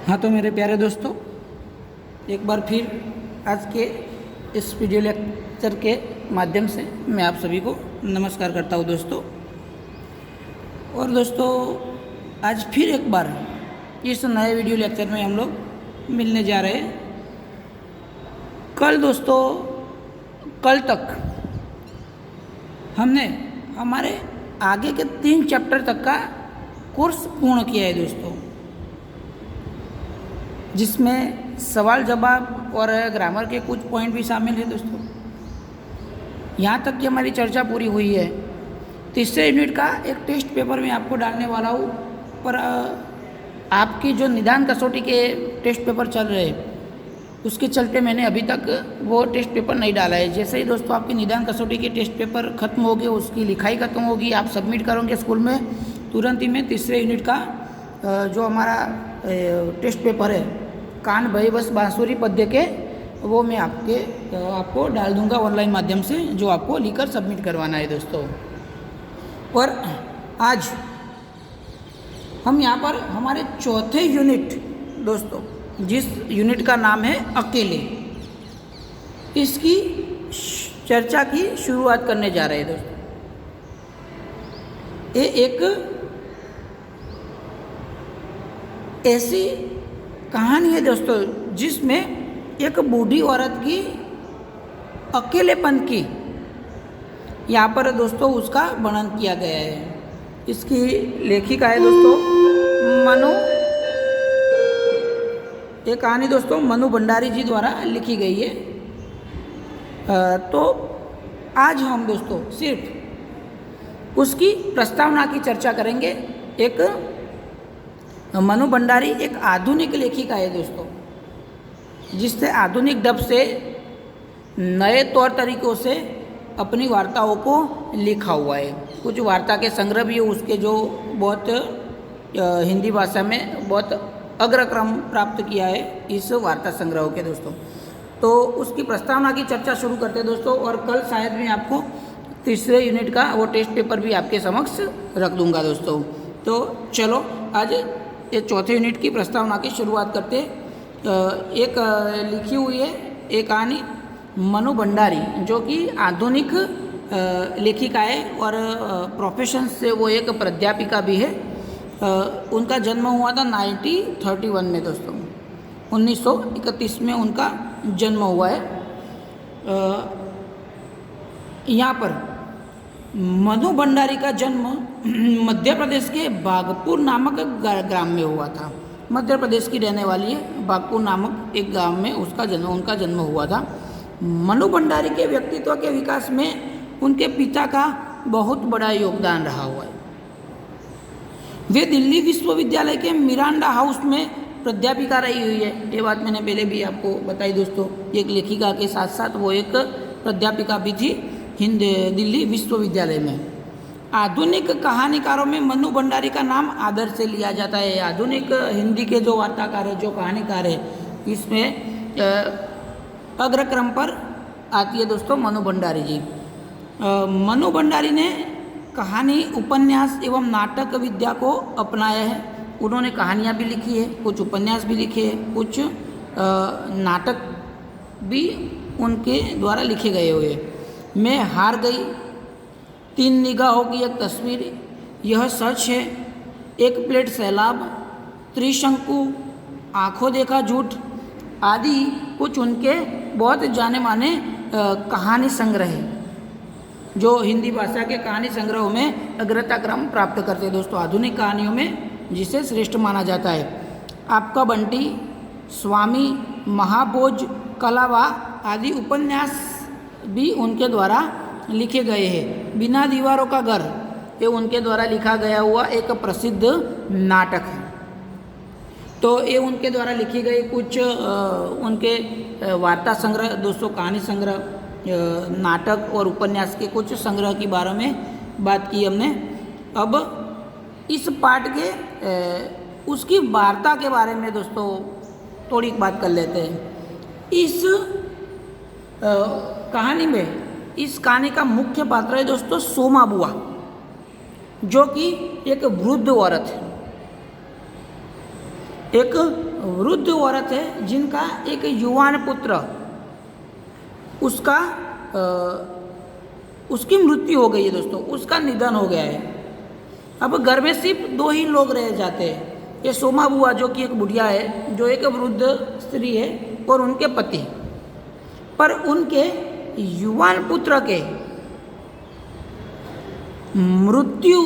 हाँ तो मेरे प्यारे दोस्तों, एक बार फिर आज के इस वीडियो लेक्चर के माध्यम से मैं आप सभी को नमस्कार करता हूँ दोस्तों। और दोस्तों आज फिर एक बार इस नए वीडियो लेक्चर में हम लोग मिलने जा रहे हैं। कल तक हमने हमारे आगे के 3 चैप्टर तक का कोर्स पूर्ण किया है दोस्तों, जिसमें सवाल जवाब और ग्रामर के कुछ पॉइंट भी शामिल हैं दोस्तों। यहाँ तक कि हमारी चर्चा पूरी हुई है। तीसरे यूनिट का एक टेस्ट पेपर मैं आपको डालने वाला हूँ, पर आपकी जो निदान कसौटी के टेस्ट पेपर चल रहे हैं उसके चलते मैंने अभी तक वो टेस्ट पेपर नहीं डाला है। जैसे ही दोस्तों आपकी निदान कसौटी के टेस्ट पेपर खत्म हो गए, उसकी लिखाई खत्म होगी, आप सबमिट करोगे स्कूल में, तुरंत ही मैं तीसरे यूनिट का जो हमारा टेस्ट पेपर है कान भई बस बांसुरी पद्य के, वो मैं आपको डाल दूंगा ऑनलाइन माध्यम से, जो आपको लिखकर सबमिट करवाना है दोस्तों। और आज हम यहाँ पर हमारे चौथे यूनिट दोस्तों, जिस यूनिट का नाम है अकेले, इसकी चर्चा की शुरुआत करने जा रहे हैं दोस्तों। ये एक ऐसी कहानी है दोस्तों जिसमें एक बूढ़ी औरत की अकेलेपन की यहाँ पर दोस्तों उसका वर्णन किया गया है। इसकी लेखिका है दोस्तों ये कहानी दोस्तों मनु भंडारी जी द्वारा लिखी गई है। तो आज हम दोस्तों सिर्फ उसकी प्रस्तावना की चर्चा करेंगे। एक मनु भंडारी एक आधुनिक लेखिका है दोस्तों, जिसने आधुनिक ढंग से नए तौर तरीकों से अपनी वार्ताओं को लिखा हुआ है। कुछ वार्ता के संग्रह भी उसके जो बहुत हिंदी भाषा में बहुत अग्रक्रम प्राप्त किया है इस वार्ता संग्रह के दोस्तों। तो उसकी प्रस्तावना की चर्चा शुरू करते हैं दोस्तों, और कल शायद मैं आपको तीसरे यूनिट का वो टेस्ट पेपर भी आपके समक्ष रख दूंगा दोस्तों। तो चलो आज ये चौथे यूनिट की प्रस्तावना की शुरुआत करते। एक लिखी हुई है एक कहानी मनु भंडारी, जो कि आधुनिक लेखिका है और प्रोफेशन से वो एक प्राध्यापिका भी है। उनका जन्म हुआ था 1931 में दोस्तों, 1931 में उनका जन्म हुआ है। यहाँ पर मनु भंडारी का जन्म मध्य प्रदेश के बागपुर नामक ग्राम में हुआ था। मध्य प्रदेश की रहने वाली है, बागपुर नामक एक गांव में उनका जन्म हुआ था। मनु भंडारी के व्यक्तित्व के विकास में उनके पिता का बहुत बड़ा योगदान रहा हुआ है। वे दिल्ली विश्वविद्यालय के मिरांडा हाउस में प्राध्यापिका रही हुई है। ये बात मैंने पहले भी आपको बताई दोस्तों। एक लेखिका के साथ साथ वो एक प्राध्यापिका भी थी दिल्ली विश्वविद्यालय में। आधुनिक कहानीकारों में मनु भंडारी का नाम आदर से लिया जाता है। आधुनिक हिंदी के जो वार्ताकार है, जो कहानीकार है, इसमें अग्रक्रम पर आती है दोस्तों मनु भंडारी जी। मनु भंडारी ने कहानी, उपन्यास एवं नाटक विद्या को अपनाया है। उन्होंने कहानियाँ भी लिखी है, कुछ उपन्यास भी लिखे हैं, कुछ नाटक भी उनके द्वारा लिखे गए हुए। मैं हार गई, 3 निगाहों की एक तस्वीर, यह सच है, एक प्लेट सैलाब, त्रिशंकु, आंखों देखा झूठ आदि कुछ उनके बहुत जाने माने कहानी संग्रह है, जो हिंदी भाषा के कहानी संग्रहों में अग्रता क्रम प्राप्त करते हैं दोस्तों। आधुनिक कहानियों में जिसे श्रेष्ठ माना जाता है। आपका बंटी, स्वामी, महाभोज, कलावा आदि उपन्यास भी उनके द्वारा लिखे गए हैं। बिना दीवारों का घर, ये उनके द्वारा लिखा गया हुआ एक प्रसिद्ध नाटक है। तो ये उनके द्वारा लिखी गई कुछ उनके वार्ता संग्रह दोस्तों, कहानी संग्रह, नाटक और उपन्यास के कुछ संग्रह के बारे में बात की हमने। अब इस पाठ के उसकी वार्ता के बारे में दोस्तों थोड़ी बात कर लेते हैं। इस कहानी में, इस कहानी का मुख्य पात्र है दोस्तों सोमा बुआ, जो कि एक वृद्ध औरत है। एक वृद्ध औरत है जिनका एक युवान पुत्र उसकी मृत्यु हो गई है दोस्तों, उसका निधन हो गया है। अब घर में सिर्फ 2 ही लोग रह जाते हैं, ये सोमा बुआ जो कि एक बुढ़िया है, जो एक वृद्ध स्त्री है, और उनके पति। पर उनके युवान पुत्र के मृत्यु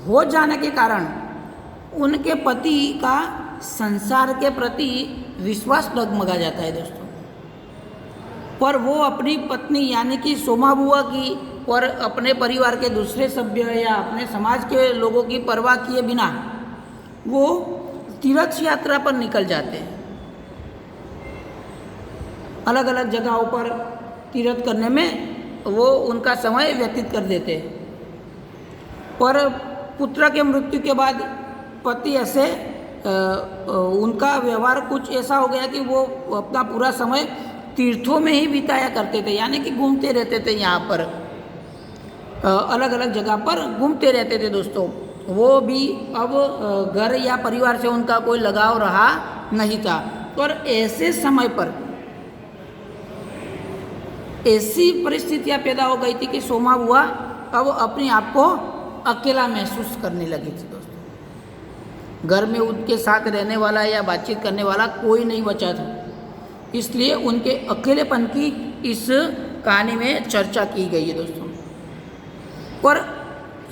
हो जाने के कारण उनके पति का संसार के प्रति विश्वास डगमगा जाता है दोस्तों। पर वो अपनी पत्नी यानी कि सोमा बुआ की और अपने परिवार के दूसरे सभ्य या अपने समाज के लोगों की परवाह किए बिना वो तीर्थ यात्रा पर निकल जाते हैं। अलग अलग जगहों पर तीर्थ करने में वो उनका समय व्यतीत कर देते हैं। पर पुत्र के मृत्यु के बाद पति ऐसे उनका व्यवहार कुछ ऐसा हो गया कि वो अपना पूरा समय तीर्थों में ही बिताया करते थे, यानी कि घूमते रहते थे, यहाँ पर अलग अलग जगह पर घूमते रहते थे दोस्तों। वो भी अब घर या परिवार से उनका कोई लगाव रहा नहीं था। और ऐसे समय पर ऐसी परिस्थितियाँ पैदा हो गई थी कि सोमा बुआ अब अपने आप को अकेला महसूस करने लगी थी दोस्तों। घर में उनके साथ रहने वाला या बातचीत करने वाला कोई नहीं बचा था, इसलिए उनके अकेलेपन की इस कहानी में चर्चा की गई है दोस्तों। पर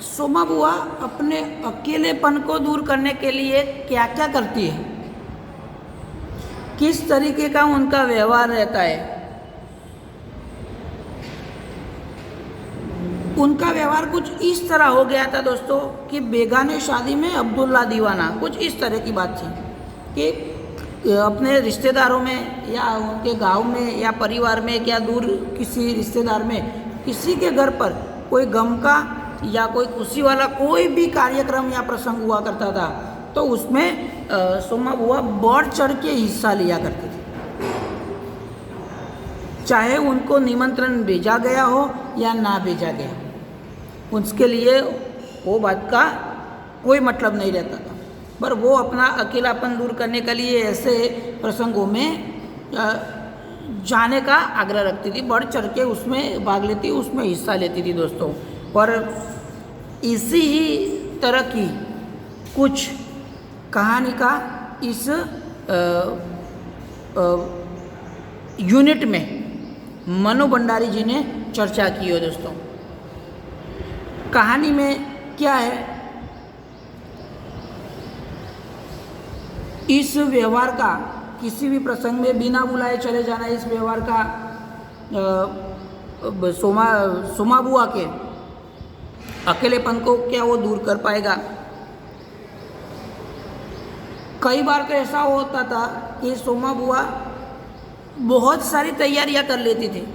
सोमा बुआ अपने अकेलेपन को दूर करने के लिए क्या क्या करती है, किस तरीके का उनका व्यवहार रहता है। उनका व्यवहार कुछ इस तरह हो गया था दोस्तों कि बेगाने शादी में अब्दुल्ला दीवाना, कुछ इस तरह की बात थी कि अपने रिश्तेदारों में या उनके गांव में या परिवार में या दूर किसी रिश्तेदार में किसी के घर पर कोई गम का या कोई खुशी वाला कोई भी कार्यक्रम या प्रसंग हुआ करता था तो उसमें सोमा बुआ बढ़ चढ़ के हिस्सा लिया करती थी, चाहे उनको निमंत्रण भेजा गया हो या ना भेजा गया, उसके लिए वो बात का कोई मतलब नहीं रहता था। पर वो अपना अकेलापन दूर करने के लिए ऐसे प्रसंगों में जाने का आग्रह रखती थी, बढ़ चढ़ के उसमें भाग लेती, उसमें हिस्सा लेती थी दोस्तों। और इसी ही तरह की कुछ कहानी का इस यूनिट में मनु भंडारी जी ने चर्चा की है दोस्तों। कहानी में क्या है, इस व्यवहार का किसी भी प्रसंग में बिना बुलाए चले जाना, इस व्यवहार का सोमा बुआ के अकेलेपन को क्या वो दूर कर पाएगा। कई बार तो ऐसा होता था कि सोमा बुआ बहुत सारी तैयारियां कर लेती थी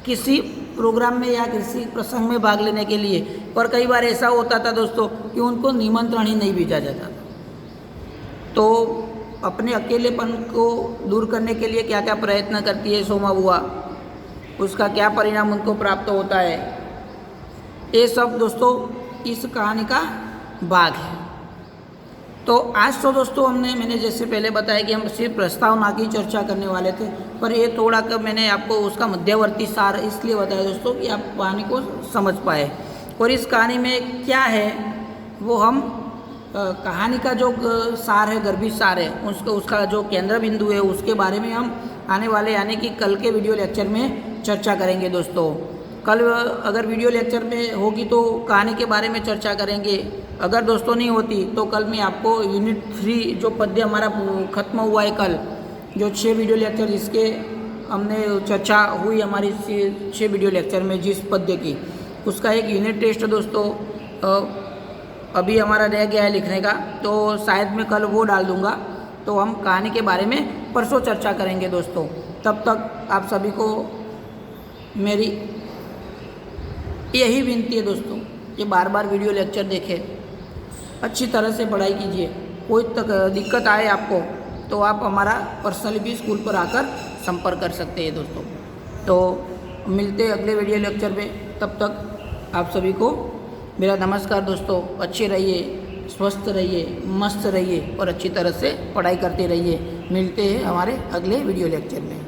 किसी प्रोग्राम में या किसी प्रसंग में भाग लेने के लिए, पर कई बार ऐसा होता था दोस्तों कि उनको निमंत्रण ही नहीं भेजा जाता था। तो अपने अकेलेपन को दूर करने के लिए क्या क्या प्रयत्न करती है सोमा बुआ, उसका क्या परिणाम उनको प्राप्त होता है, ये सब दोस्तों इस कहानी का भाग है। तो आज तो दोस्तों मैंने जैसे पहले बताया कि हम सिर्फ प्रस्तावना की चर्चा करने वाले थे, पर ये थोड़ा कर मैंने आपको उसका मध्यवर्ती सार इसलिए बताया दोस्तों कि आप कहानी को समझ पाए। और इस कहानी में क्या है वो हम कहानी का जो सार है, गर्भित सार है, उसका जो केंद्र बिंदु है उसके बारे में हम आने वाले यानी कि कल के वीडियो लेक्चर में चर्चा करेंगे दोस्तों। कल अगर वीडियो लेक्चर में होगी तो कहानी के बारे में चर्चा करेंगे, अगर दोस्तों नहीं होती तो कल मैं आपको यूनिट 3 जो पद्य हमारा ख़त्म हुआ है कल, जो 6 वीडियो लेक्चर जिसके हमने चर्चा हुई हमारी 6 वीडियो लेक्चर में जिस पद्य की, उसका एक यूनिट टेस्ट दोस्तों अभी हमारा रह गया है लिखने का, तो शायद मैं कल वो डाल दूँगा। तो हम कहानी के बारे में परसों चर्चा करेंगे दोस्तों। तब तक आप सभी को मेरी यही विनती है दोस्तों कि बार बार वीडियो लेक्चर देखें, अच्छी तरह से पढ़ाई कीजिए। कोई दिक्कत आए आपको तो आप हमारा पर्सनली भी स्कूल पर आकर संपर्क कर सकते हैं दोस्तों। तो मिलते हैं अगले वीडियो लेक्चर में, तब तक आप सभी को मेरा नमस्कार दोस्तों। अच्छे रहिए, स्वस्थ रहिए, मस्त रहिए और अच्छी तरह से पढ़ाई करते रहिए। मिलते हैं हमारे अगले वीडियो लेक्चर में।